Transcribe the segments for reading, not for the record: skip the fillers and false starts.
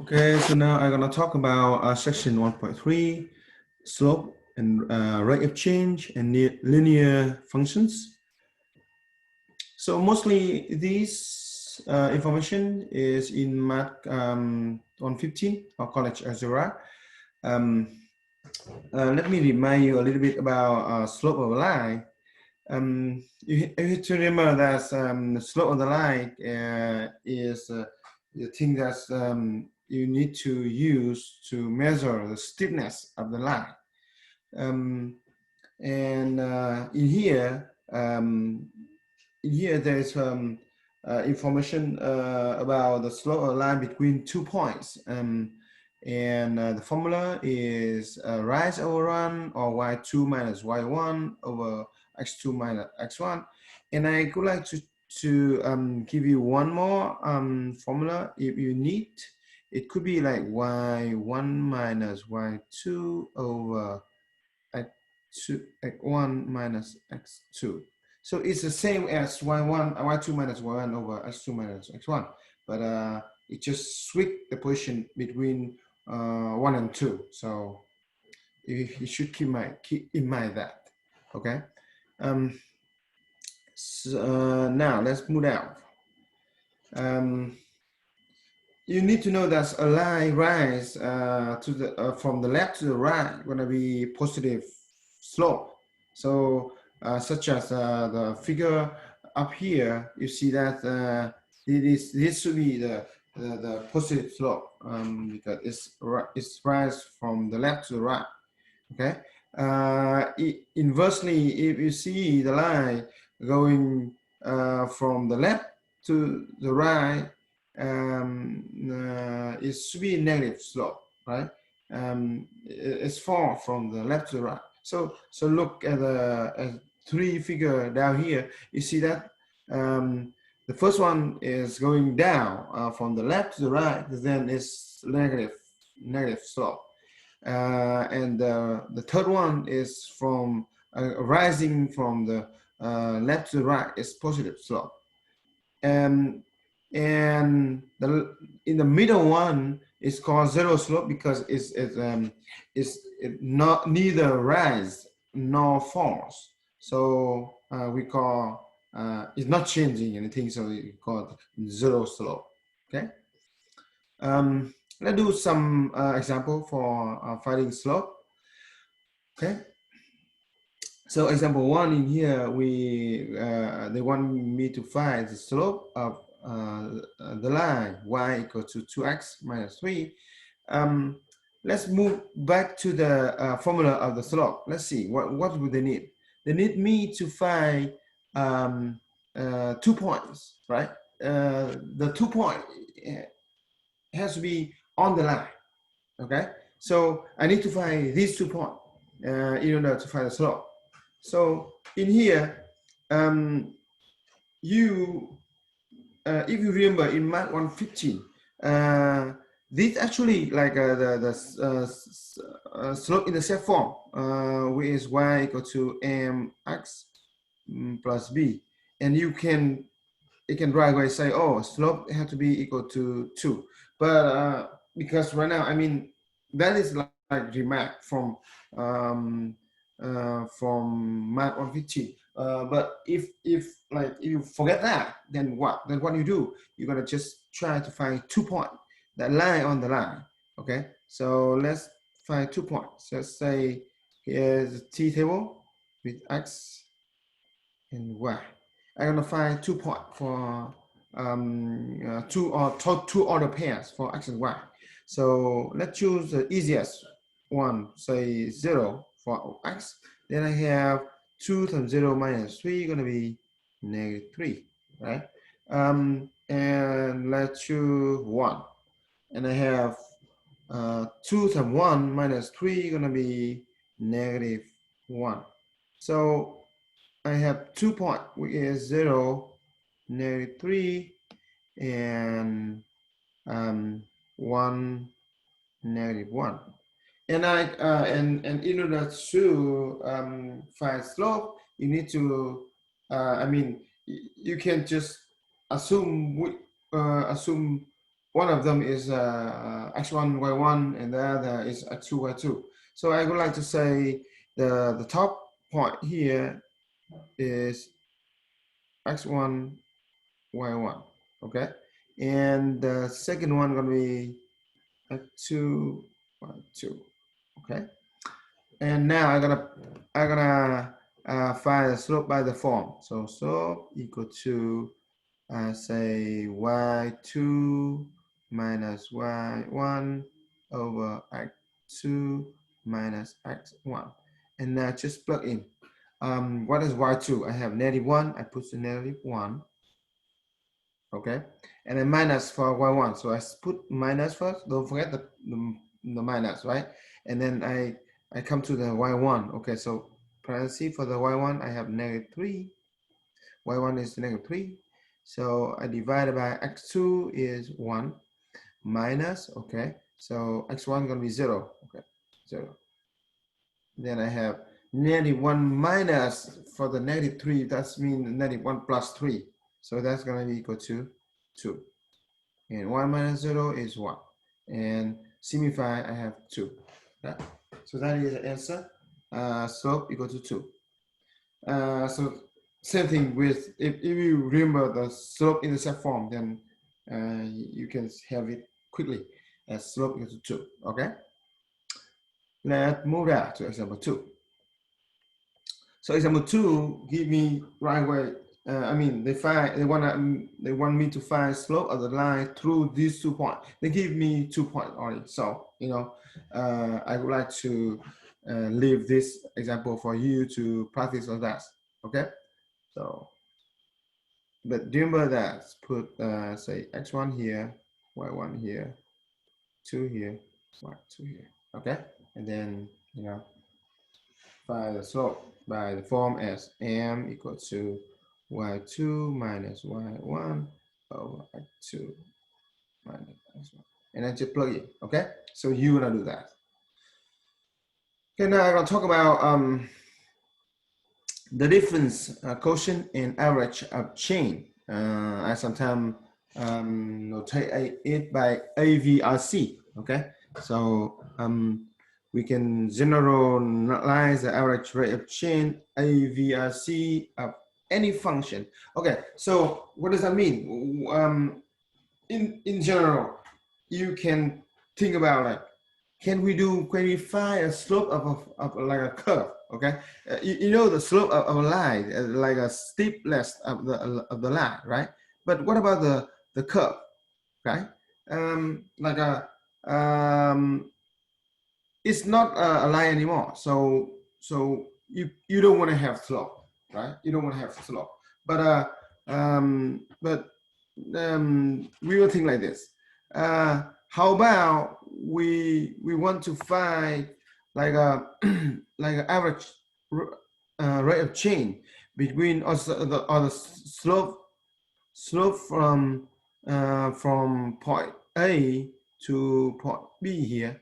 Okay, so now I'm gonna talk about section 1.3, slope and rate of change and linear functions. So mostly these information is in Math 115 or College Algebra. Let me remind you a little bit about slope of a line. You have to remember that the slope of the line is the thing that you need to use to measure the steepness of the line. And in here there's information about the slope of the line between 2 points. The formula is rise over run, or y2 minus y1 over x2 minus x1. And I would like to give you one more formula if you need. It could be like y1 minus y2 over x1 minus x2. So it's the same as y2 minus y1 over x2 minus x1, but it just switch the position between 1 and 2. So you should keep in mind that. Okay. Now let's move down. You need to know that a line rise from the left to the right going to be positive slope. So such as the figure up here, you see that this should be the positive slope because it's rise from the left to the right. Okay. Inversely, if you see the line going from the left to the right, it should be negative slope, right? It's far from the left to the right. So look at the three figure down here. You see that the first one is going down from the left to the right, then it's negative slope. And the third one is from rising from the left to the right is positive slope. And in the middle one is called zero slope because it's not neither rise nor falls. So we call it's not changing anything, so we call it zero slope. Okay. Let's do some example for finding slope. Okay. So example one in here, they want me to find the slope of the line y equal to 2x minus 3. Let's move back to the formula of the slope. Let's see, what would they need? They need me to find 2 points, right? The 2 point has to be on the line, okay? So I need to find these 2 points in order to find the slope. So in here, if you remember in Math 115, this actually like the slope in the set form, which is y equal to mx plus b, and it can right away say, oh, slope has to be equal to 2. But because right now, I mean, that is like remark from Math 115. But if you forget that, then what? Then what you do? You're gonna just try to find 2 points that lie on the line. Okay. So let's find 2 points. Let's say here's a t table with x and y. I'm gonna find 2 points for two order pairs for x and y. So let's choose the easiest one, say 0 for x. Then I have 2 times 0 minus 3 gonna be -3, right? And let's choose 1. And I have 2 times 1 minus 3 gonna be -1. So I have 2 points, which is 0, -3, and 1, -1. And in order to find slope, you need to, I mean, you can just assume one of them is x1, y1, and the other is x2, y2. So I would like to say the top point here is x1, y1, okay? And the second one gonna be x2, y2, okay? And now I'm gonna find the slope by the form. So slope equal to say y2 minus y1 over x2 minus x1. And now just plug in. What is y2? I have -1. I put the -1. Okay. And then minus for y1. So I put minus first. Don't forget the minus, right? And then I come to the y1. Okay. So parenthesis for the y1, I have -3. Y1 is -3. So I divided by x2 is 1 minus, okay. So x1 gonna be 0, okay, 0. Then I have -1 minus for the -3, that's mean -1 plus 3. So that's gonna be equal to 2. And 1 minus 0 is 1. And simplify, I have 2. Okay? So that is the answer. Slope equal to 2. So same thing with, if you remember the slope intercept form, then you can have it quickly as slope equal to 2, okay? Let's move that to example 2. So example 2 give me right way, I mean, they want me to find slope of the line through these 2 points. They give me 2 points only. So, you know, I would like to leave this example for you to practice on that, okay? So, but remember that, put say x1 here, y1 here, 2 here, y2 here, okay? And then, you know, find the slope by the form as m equal to y2 minus y1 over x2 minus x1. And then just plug in, okay? So you wanna do that. Okay, now I'm gonna talk about the difference quotient and average of chain. I sometimes notate it by AVRC, okay? So we can generalize the average rate of change AVRC of any function. Okay, so what does that mean? In general, you can think about like, can we find a slope of like a curve? Okay, you know the slope of a line, like a steepness of the line, right? But what about the curve? Okay, like a it's not a line anymore. So you don't want to have slope, right? You don't want to have slope. But we will think like this. How about we want to find like a like an average rate of change between also the slope from point A to point B here.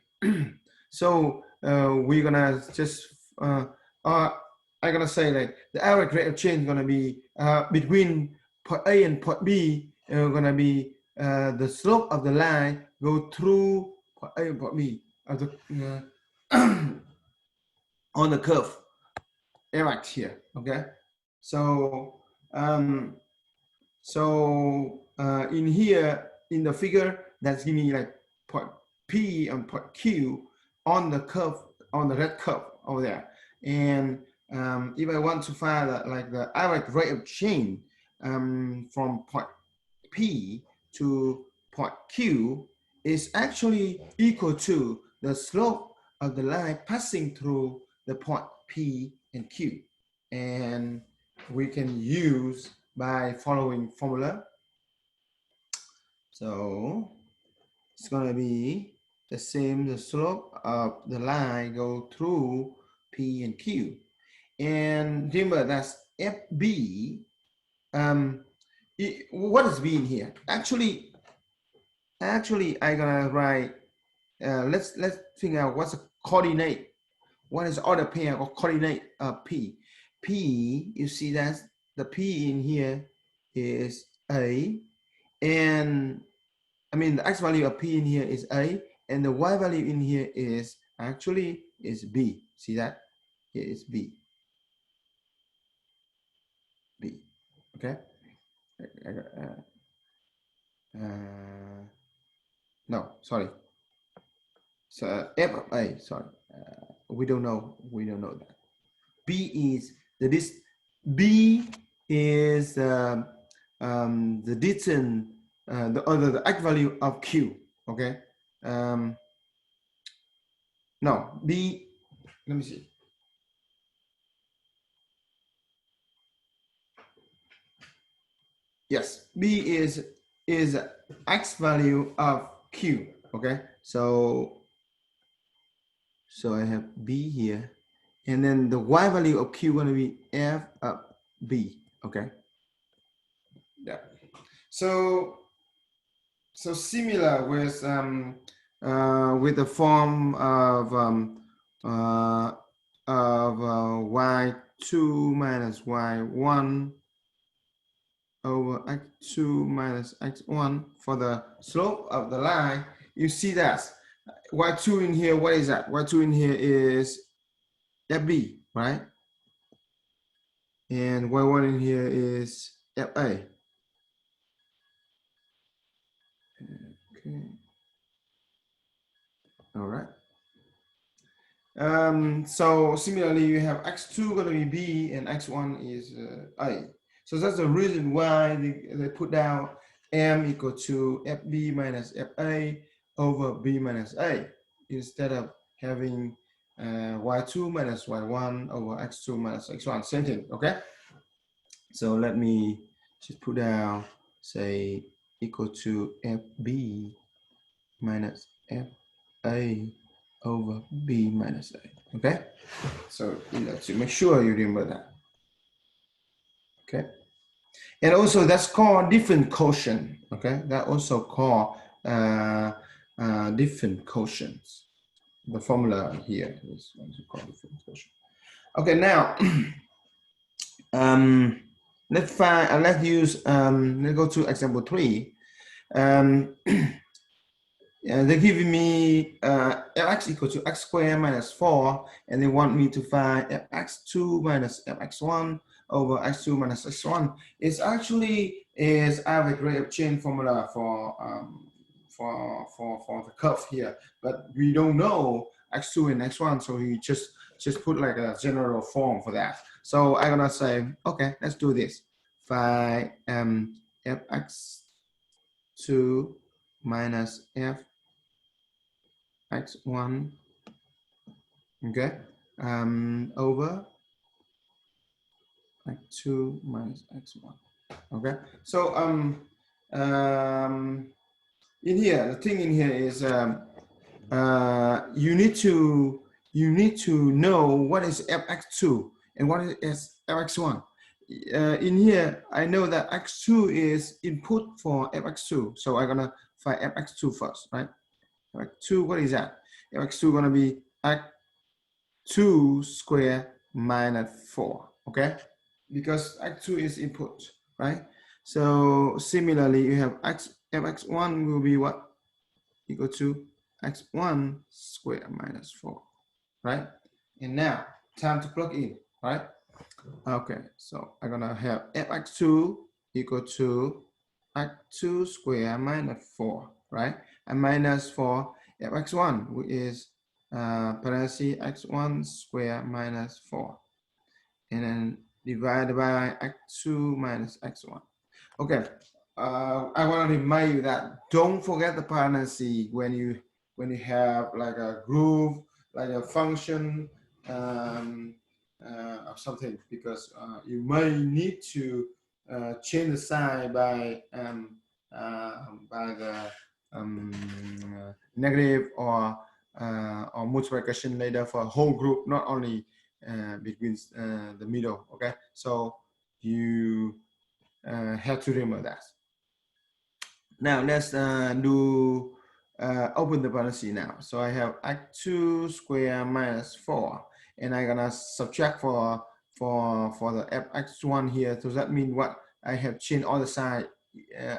So we're gonna just I'm gonna say like the average rate of change is gonna be between point A and point B. Gonna be the slope of the line go through point A and point B of the on the curve right here. Okay, so in here in the figure, that's giving me like point P and point Q on the curve, on the red curve over there. And if I want to find like the average rate of change from point P to point Q is actually equal to the slope of the line passing through the point P and Q. And we can use by following formula. So it's gonna be the same, the slope of the line go through P and Q. And remember that's FB. What is B in here? Actually I gonna write, let's figure out what's a coordinate. What is order pair or coordinate of P? P, you see that the P in here is A, and I mean, the x value of p in here is a, and the y value in here is actually is b. See that? Here is b. B. Okay. No, sorry. So f of a. Sorry. We don't know. We don't know that. B is this. B is the distance, the x value of q. Okay. No, B. Let me see. Yes, B is x value of q. Okay. So I have B here, and then the y value of q going to be f of B. Okay. Yeah. So similar with the form of y2 minus y1 over x2 minus x1 for the slope of the line. You see that y2 in here, what is that? Y2 in here is fb, right? And y1 in here is fa. Okay. All right. So similarly, you have x2 going to be b and x1 is a. So that's the reason why they put down m equal to fb minus fa over b minus a instead of having y2 minus y1 over x2 minus x1. Same thing, okay? So let me just put down, say, equal to fb minus fa over b minus a. Okay, so to make sure you remember that. Okay, and also that's called different quotient. Okay, that also called different quotients. The formula here is called different quotient. Okay, now let's find. Let's use. Let's go to example 3. They're giving me fx equal to x squared minus 4, and they want me to find fx2 minus fx1 over x2 minus x1. It's actually is average rate of change formula for the curve here, but we don't know x2 and x1, so we just put like a general form for that. So I'm gonna say, okay, let's do this. Find fx2 minus f x1, okay, over x2 minus x1. Okay, so in here, the thing in here is you need to know what is fx2 and what is fx1. In here, I know that x2 is input for fx2, so I'm gonna find fx2 first, right? Fx2, what is that? Fx2 gonna be x2 squared minus 4, okay? Because x2 is input, right? So similarly, you have fx1 will be what? Equal to x1 squared minus 4, right? And now, time to plug in, right? Okay, so I'm gonna have fx2 equal to x2 squared minus 4, right? And minus 4 fx1, which is parenthesis x1 squared minus 4, and then divided by x2 minus x1. Okay, I want to remind you that don't forget the parenthesis when you have like a group, like a function or something, because you may need to change the sign by the negative or multiplication later for a whole group, not only between the middle. Okay, so you have to remember that. Now let's do open the parenthesis now. So I have x2 squared minus 4, and I'm gonna subtract for the fx1 here. So that means what? I have changed all the side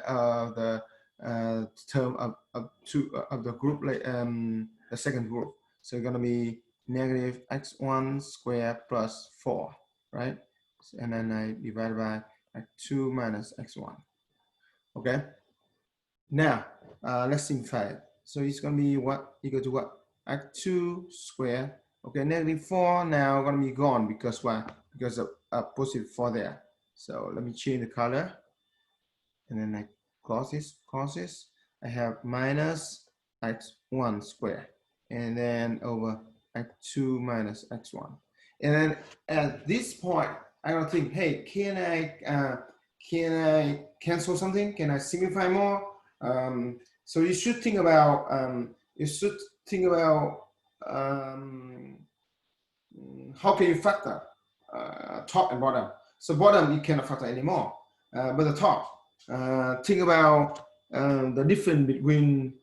of the term of the group, like the second group. So it's gonna be negative x1 squared plus 4, right? And then I divide by x2 minus x1. Okay. Now let's simplify it. So it's gonna be what equal to what? X2 squared. Okay, negative 4 now gonna be gone because why? Because of a positive 4 there. So let me change the color, and then I close this. I have minus x1 squared, and then over x2 minus x1. And then at this point, I don't think, hey, can I cancel something? Can I simplify more? So you should think about how can you factor top and bottom. So bottom you cannot factor anymore, but the top, think about the difference between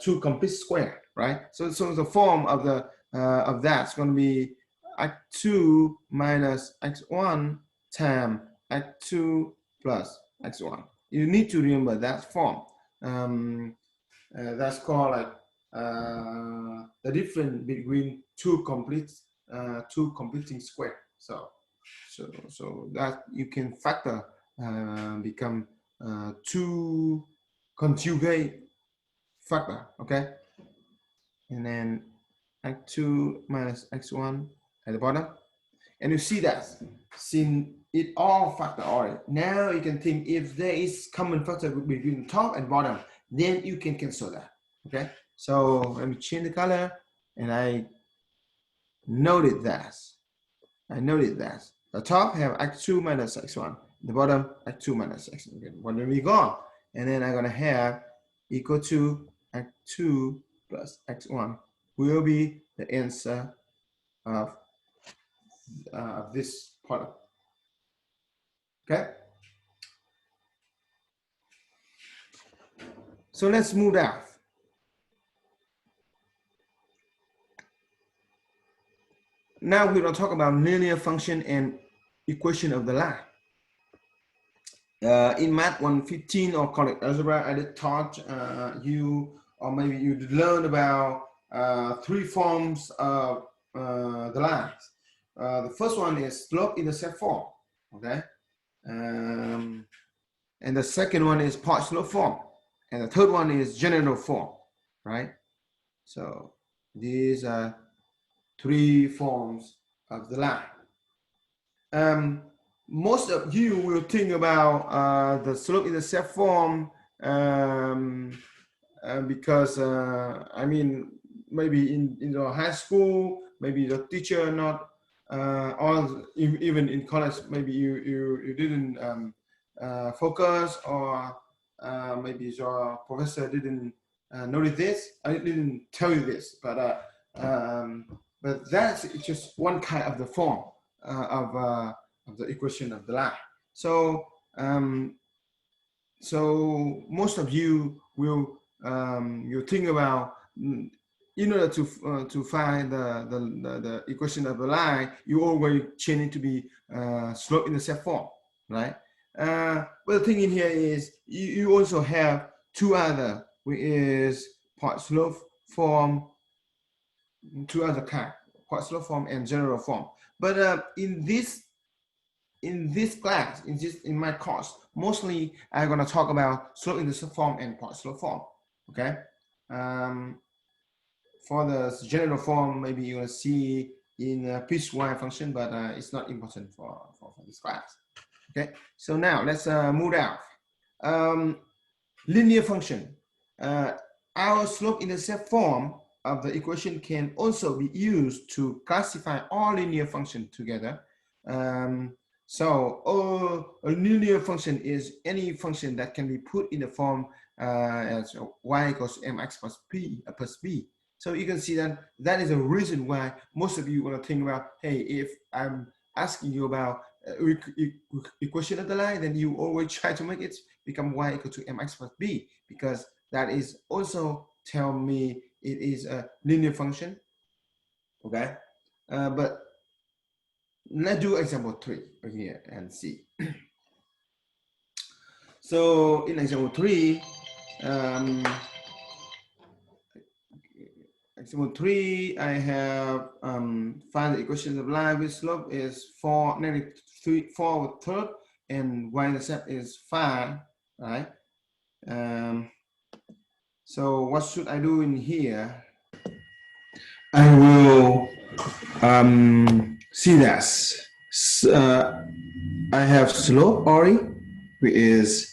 two complete square, right? So the form of the of that's going to be x2 minus x1 times x2 plus x1. You need to remember that form. That's called like the difference between two completing square. So that you can factor become two conjugate factor, okay? And then x2 minus x1 at the bottom. And you see that since it all factor already, now you can think if there is common factor between top and bottom, then you can cancel that, okay? So let me change the color, and I noted that. The top have x2 minus x1, the bottom x2 minus x1. Okay, when we go, and then I'm gonna have equal to x2 plus x1 will be the answer of this product. Okay. So let's move down. Now we're going to talk about linear function and equation of the line. In Math 115 or collect algebra, I did taught you, or maybe you learned about three forms of the lines. The first one is slope-intercept form, okay? And the second one is part-slope form. And the third one is general form, right? So these are three forms of the line. Most of you will think about the slope-intercept form because I mean, maybe in your high school, maybe the teacher not, or even in college, maybe you didn't focus, or maybe your professor didn't notice this. I didn't tell you this, but that's just one kind of the form of the equation of the line. So so most of you will you think about, in order to find the equation of the line, you always change it to be slope-intercept form, right? But the thing in here is you also have two other, which is part-slope form, two other kind, part-slope form and general form. But in this class, in my course, mostly I'm gonna talk about slope-intercept form and part-slope form. Okay. For the general form, maybe you're gonna see in a piecewise function, but it's not important for this class. Okay. So now let's move down. Linear function. Our slope-intercept form of the equation can also be used to classify all linear functions together. So a linear function is any function that can be put in the form as y equals mx plus b. So you can see that is a reason why most of you want to think about, hey, if I'm asking you about equation of the line, then you always try to make it become y equal to mx plus b, because that is also tell me it is a linear function. Okay, but let's do example 3 here and see. So in example 3, Example 3, I have find the equation of line with slope is 4 negative 3 4 third and y-intercept is 5, right? So what should I do in here? I will see that I have slope already, which is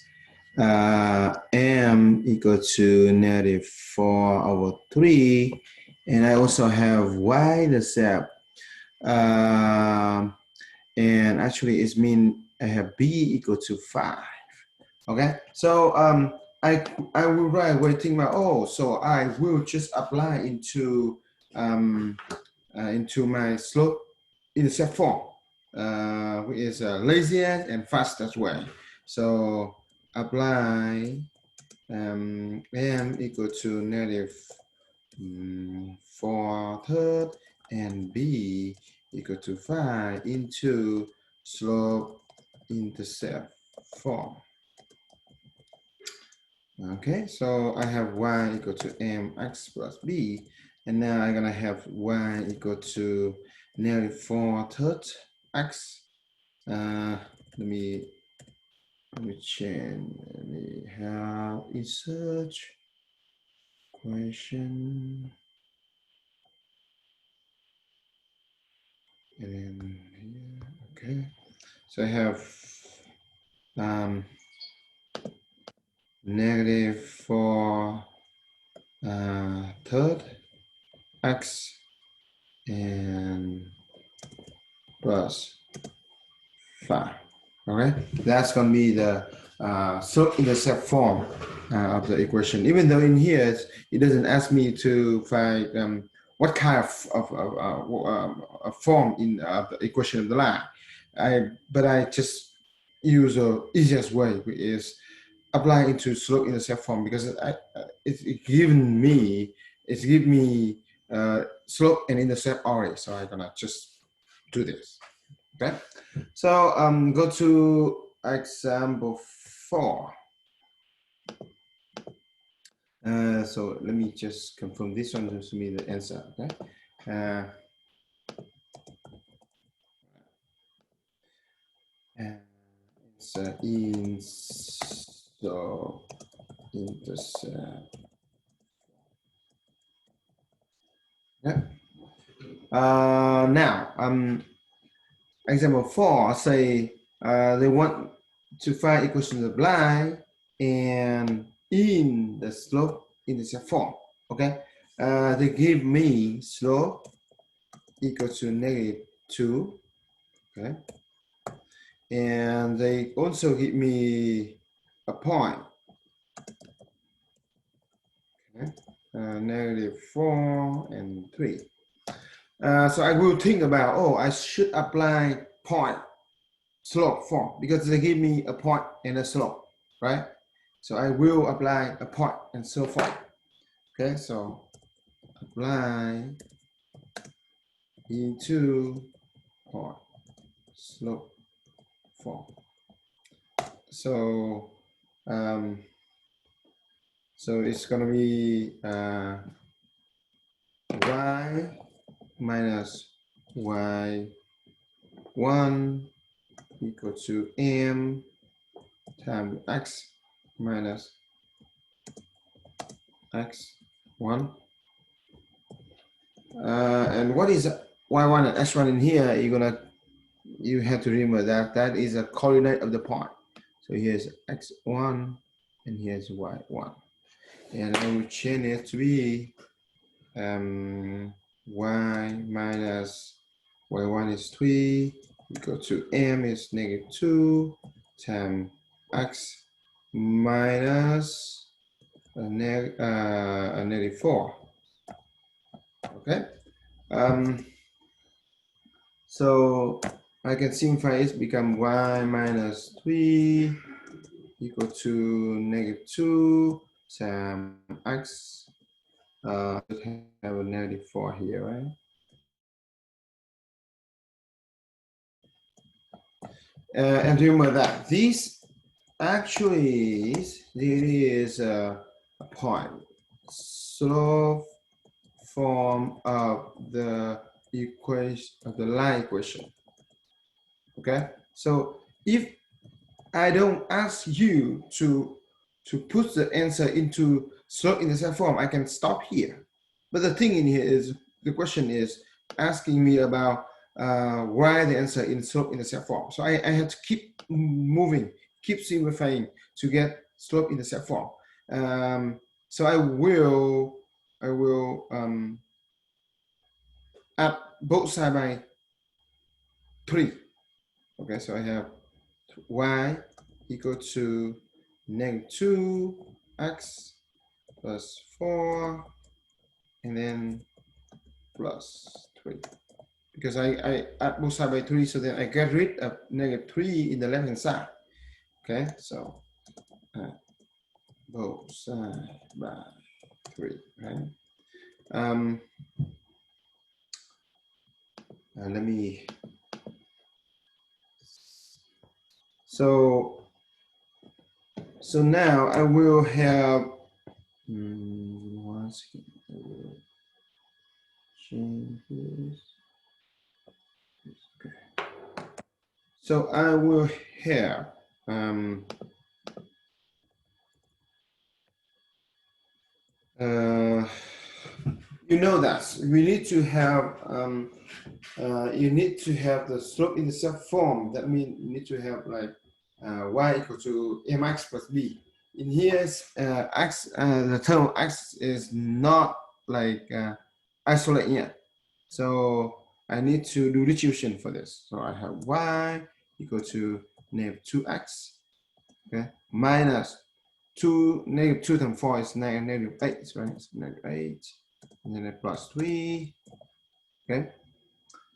m equal to negative 4 over 3, and I also have y-intercept, and actually it means I have b equal to 5. Okay, so I will write waiting my so I will just apply into my slope intercept form, which is laziest and fastest way. So apply m equal to negative 4 third and b equal to 5 into slope intercept form. Okay, so I have y equal to mx plus b, and now I'm gonna have y equal to negative 4 third x. Let me change. Let me have insert question, and then here. Okay, so I have negative 4 third x and plus 5. Okay, that's going to be the slope intercept form of the equation. Even though in here it doesn't ask me to find what kind of form in the equation of the line. But I just use the easiest way, which is apply into slope intercept form, because it's given me slope and intercept already. So I'm gonna just do this. Okay, so go to example 4. So let me just confirm this one to me the answer. Okay, it's intercept. Yeah. Now example 4 say they want to find equation of line and in the slope intercept form. Okay, they give me slope equal to negative 2. Okay, and they also give me a point. Okay, negative 4 and 3. So I will think about, I should apply point slope form, because they give me a point and a slope, right? So I will apply a point and so forth. Okay, so apply into point slope form. So so it's gonna be y minus y1 equal to m times x minus x1. And what is y1 and x1 in here? You have to remember that is a coordinate of the point. So here's x1 and here's y1, and I will change it to be y minus y1 is 3 equal to m is negative 2 times x minus a negative 4. Okay, so I can simplify it, become y minus 3 equal to negative 2 times x. Have a negative 4 here, right? And remember that this actually is a point. Slope form of the equation of the line equation. Okay, so if I don't ask you to put the answer into slope-intercept form, I can stop here. But the thing in here is, the question is asking me about why the answer in slope-intercept form. So I have to keep moving, keep simplifying to get slope-intercept form. So I will add both sides by 3. Okay, so I have y equal to -2x plus 4 and then plus 3, because I add both sides by 3, so then I get rid of -3 in the left hand side. Okay, so both sides by 3, right? Let me, so now I will have one second, I will change this. Okay. So I will have you know that we need to have you need to have the slope-intercept form. That means you need to have like y equal to mx plus b. In here, x, the term x is not like isolate yet, so I need to do distribution for this. So I have y equal to -2x, okay, minus 2, -2 times 4 is -8, right? It's -8, and then plus 3, okay?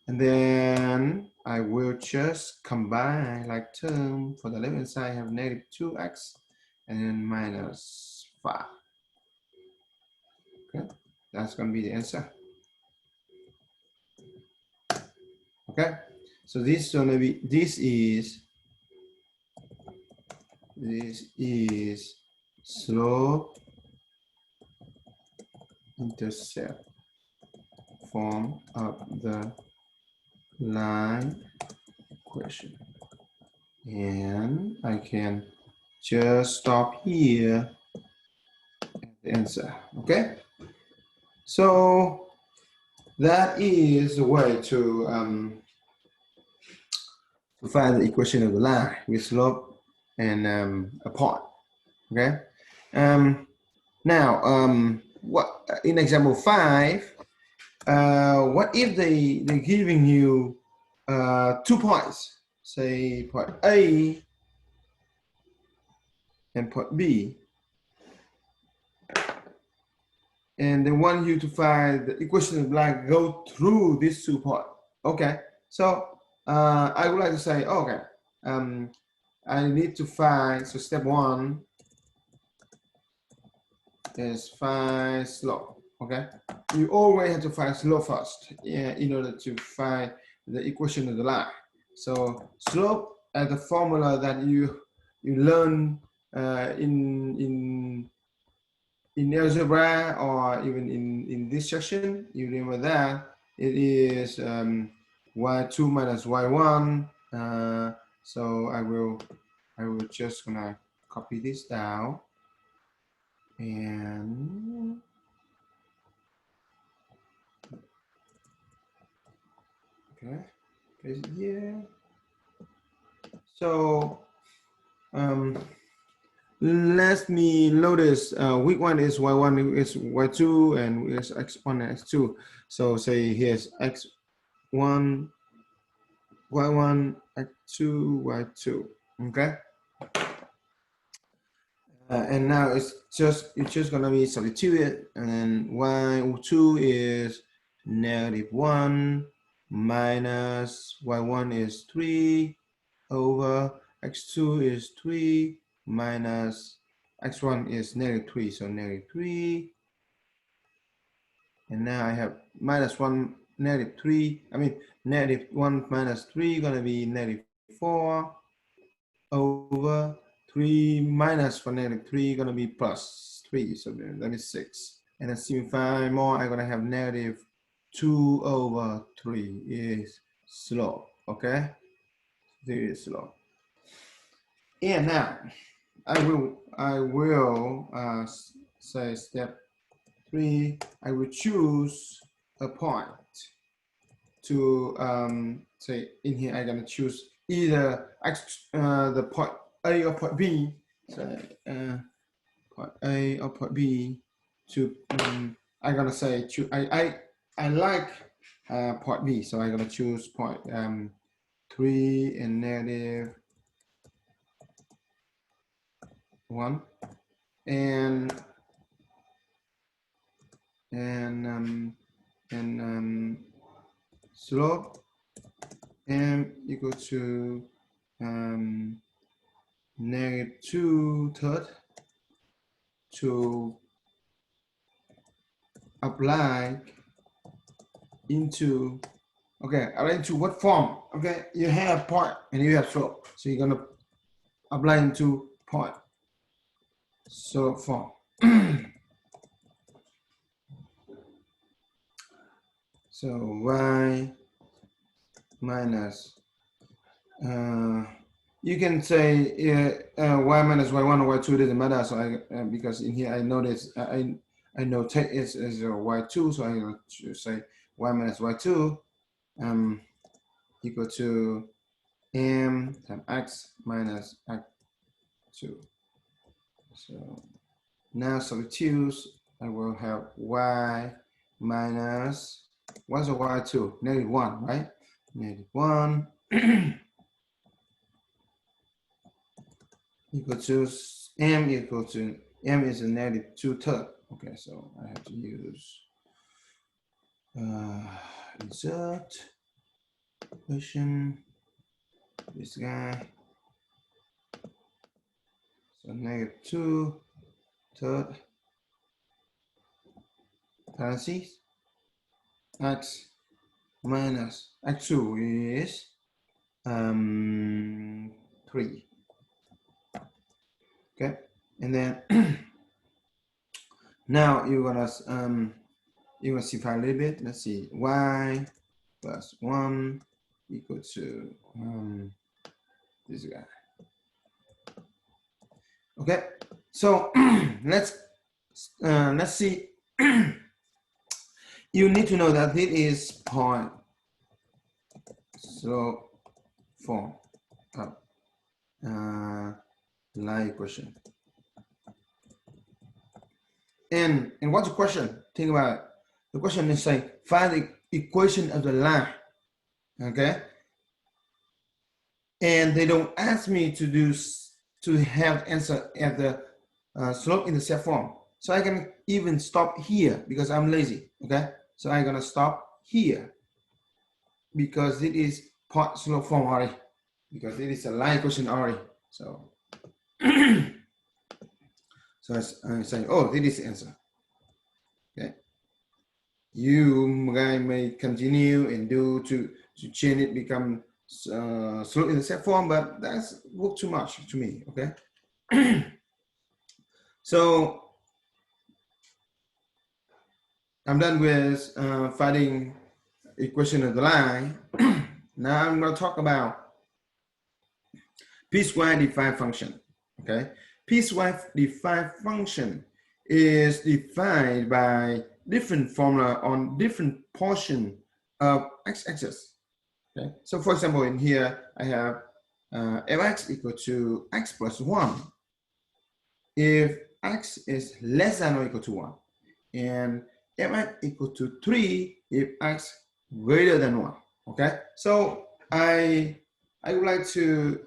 And then I will just combine like term. For the left hand side, I have -2x and then -5. Okay, that's going to be the answer. Okay, so this is going to be, this is slope intercept form of the line equation, and I can just stop here at the answer. Okay, so that is the way to find the equation of the line with slope and a point. Okay, now what in example 5, what if they're giving you 2 points, say point A and point B, and they want you to find the equation of the line go through these 2 points. Okay, so I would like to say, okay, I need to find, so step 1 is find slope. Okay, you always have to find slope first, in order to find the equation of the line. So slope as the formula that you learn in algebra, or even in this section, you remember that it is y2 minus y1. So I will just gonna copy this down, and okay, paste it here. So let me notice week 1 is y1 is y2 and is x1 and x2. So say here's x1 y1 x2 y2. Okay, and now it's just gonna be substituted, and then y2 is -1 minus y1 is 3 over x2 is 3 minus x1 is -3, so -3, and now I have -1 -3, I mean -1 minus 3 gonna be -4 over 3 minus for -3 gonna be 3, so let me 6. And then simplify more, I'm gonna have negative 2 over 3 is slope, okay? This is slope. And now I will say step 3, I will choose a point to say in here I'm gonna choose either the point A or point B, so point A or point B to I'm gonna say choose I like point B, so I'm gonna choose point 3 and negative 1 and slope m equal to negative 2/3 to apply into, okay, apply into what form? Okay, you have point and you have slope, so you're gonna apply into point slope form. So y minus you can say y minus y1 or y2 doesn't matter. So I because in here I notice I know take is y2, so I'm going to say y minus y2 equal to m times x minus x2. So now substitute, I will have y minus what's a y2? Negative 1, right? Negative 1 equal to m is a negative 2/3. Okay, so I have to use insert equation, this guy. So negative 2/3 parentheses x minus x2 is 3. Okay, and then now you're gonna simplify a little bit. Let's see, y plus 1 equal to this guy. Okay, so let's see. You need to know that it is point slope form of line equation. And what's the question? Think about it. The question is saying find the equation of the line. Okay. And they don't ask me to have answer at the slope intercept form. So I can even stop here because I'm lazy. Okay. So I'm gonna stop here because it is point slope form already. Because it is a line equation already. So so I'm saying, oh, this is the answer. Okay. You guys may continue and do to change it become slope intercept form, but that's work too much to me. Okay. So I'm done with finding equation of the line. Now I'm going to talk about piecewise defined function. Okay, piecewise defined function is defined by different formula on different portion of x-axis. Okay, so for example, in here I have fx equal to x plus 1 if x is less than or equal to 1, and fx equal to 3 if x greater than 1. Okay, so I would like to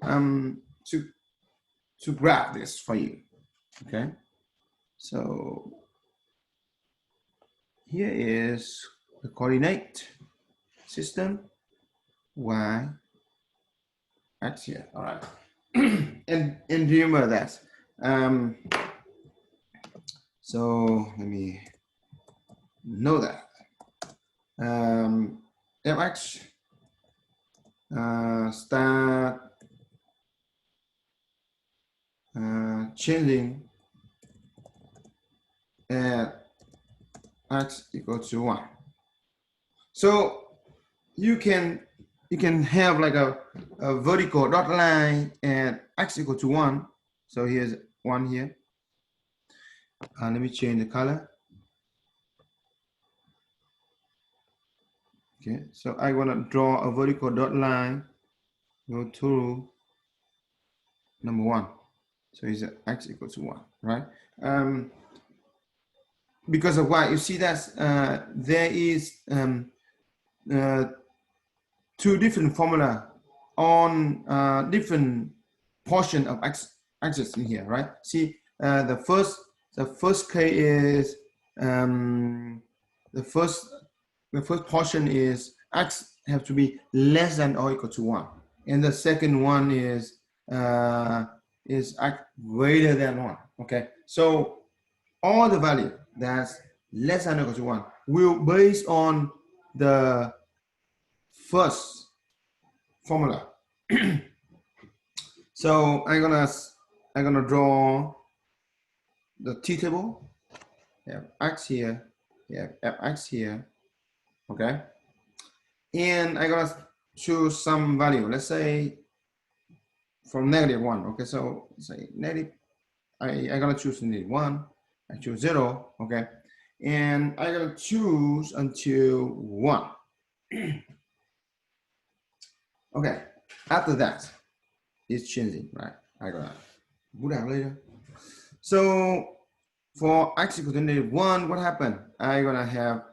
graph this for you. Okay, so here is the coordinate system y x here. All right, and remember that. So let me know that fx start changing at x equals to 1. So you can have like a vertical dot line at x equal to 1. So here's 1 here. Let me change the color. Okay, so I want to draw a vertical dot line, go through number 1. So it's x equals to 1, right? Because of why you see that there is two different formula on different portion of axis in here, right? See, the first case is the first portion is x have to be less than or equal to 1, and the second one is x greater than 1. Okay, so all the value that's less than or equal to 1 will based on the first formula. So I'm gonna draw the t table. You have x here, you have fx here, okay? And I'm gonna choose some value. Let's say from -1. Okay, so say negative. I'm gonna choose -1. I choose 0. Okay, and I'm gonna choose until 1. Okay, after that, it's changing, right? I gotta put out later. So for x equal to -1, what happened? I'm gonna have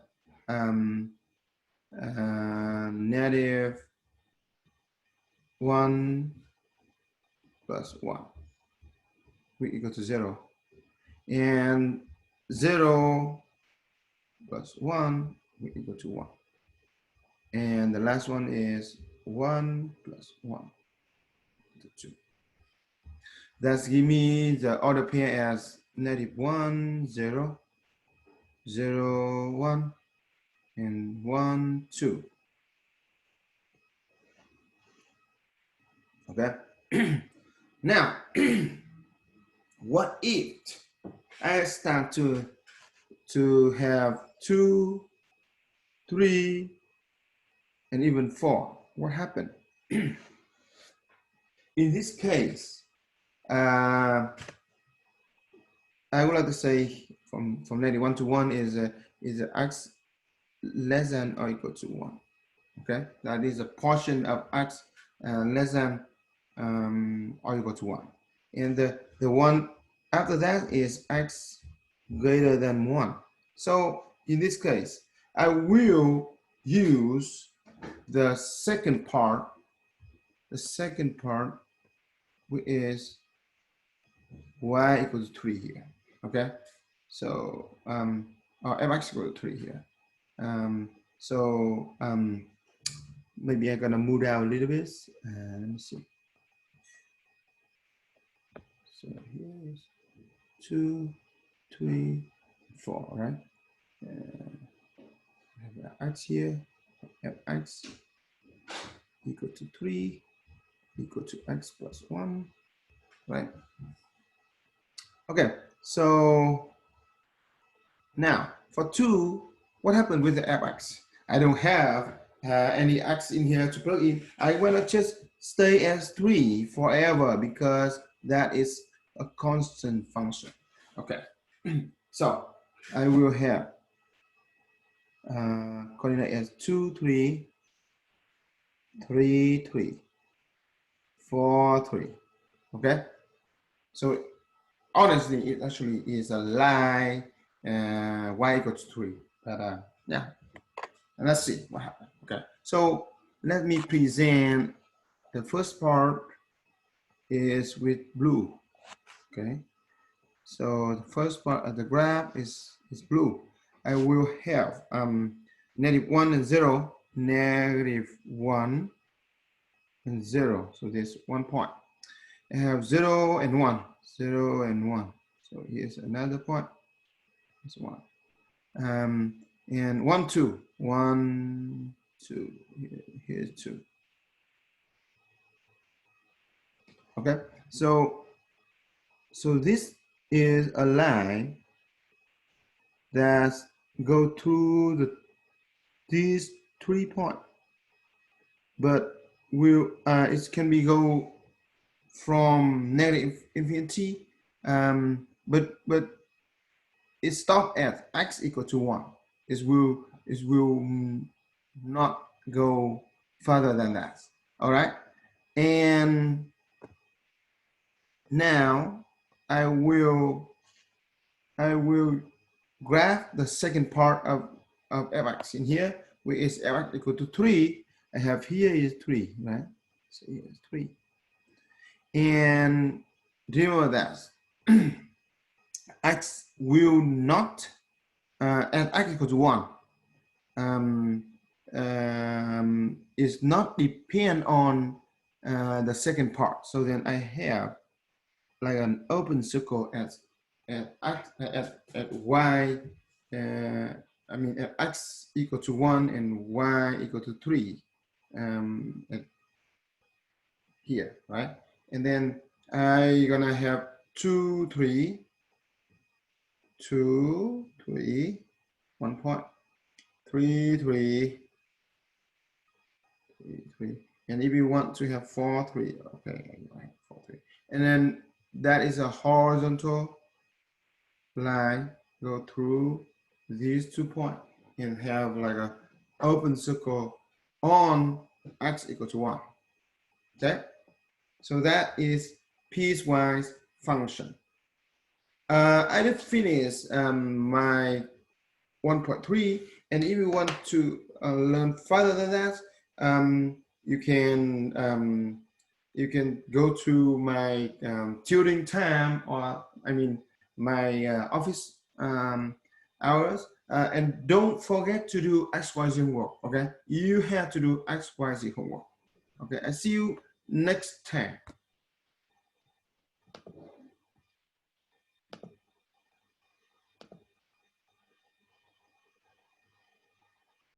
-1 plus 1 will equal to 0, and 0 plus 1 will equal to 1, and the last one is 1 plus 1 to 2. That's give me the order pair as -1 0 0 1 and 1 2. Okay. Now what if I start to have 2 3 and even 4? What happened? In this case, I would like to say from -1 to 1 is x less than or equal to 1. Okay, that is a portion of x less than or equal to 1, and the one after that is x greater than 1. So in this case, I will use the second part. The second part is y equals 3 here. Okay, so or fx equals 3 here. Maybe I'm gonna move down a little bit. Let me see. So here's 2, 3, 4, right? I have x here, fx equal to 3 equal to x plus 1, right? Okay, so now for 2, what happened with the fx? I don't have any x in here to plug in. I want to just stay as 3 forever because that is a constant function. Okay, so I will have coordinate as 2 3 3 3 4 3. Okay, so honestly it actually is a line y equals 3, but yeah, and let's see what happened. Okay, so let me present the first part is with blue. Okay, so the first part of the graph is blue. I will have -1 and 0, -1 and 0. So there's 1 point. I have 0 and 1, 0 and 1. So here's another point. It's 1. And 1 2, 1 2. Here's 2. Okay, so this is a line that go through these 3 points, but it can be go from negative infinity, but it stops at x equal to 1. It will not go further than that. All right, and now I will graph the second part of fx in here, which is fx equal to 3. I have here is 3, right? So here is 3. And remember that x will not, at x equal to 1, is not depend on the second part. So then I have like an open circle at y, I mean at x equal to 1 and y equal to 3 here, right? And then I'm gonna have 2, 3, 2, 3, 1 point, 3, 3, 3, 3. And if you want to have 4, 3, okay, 4, 3. And then that is a horizontal line go through these 2 points and have like a open circle on x equal to 1. Okay, so that is piecewise function. I just finished my 1.3, and if you want to learn further than that, you can go to my tutoring time, or I mean my office hours, and don't forget to do XYZ homework. Okay, you have to do XYZ homework. Okay, I see you next time.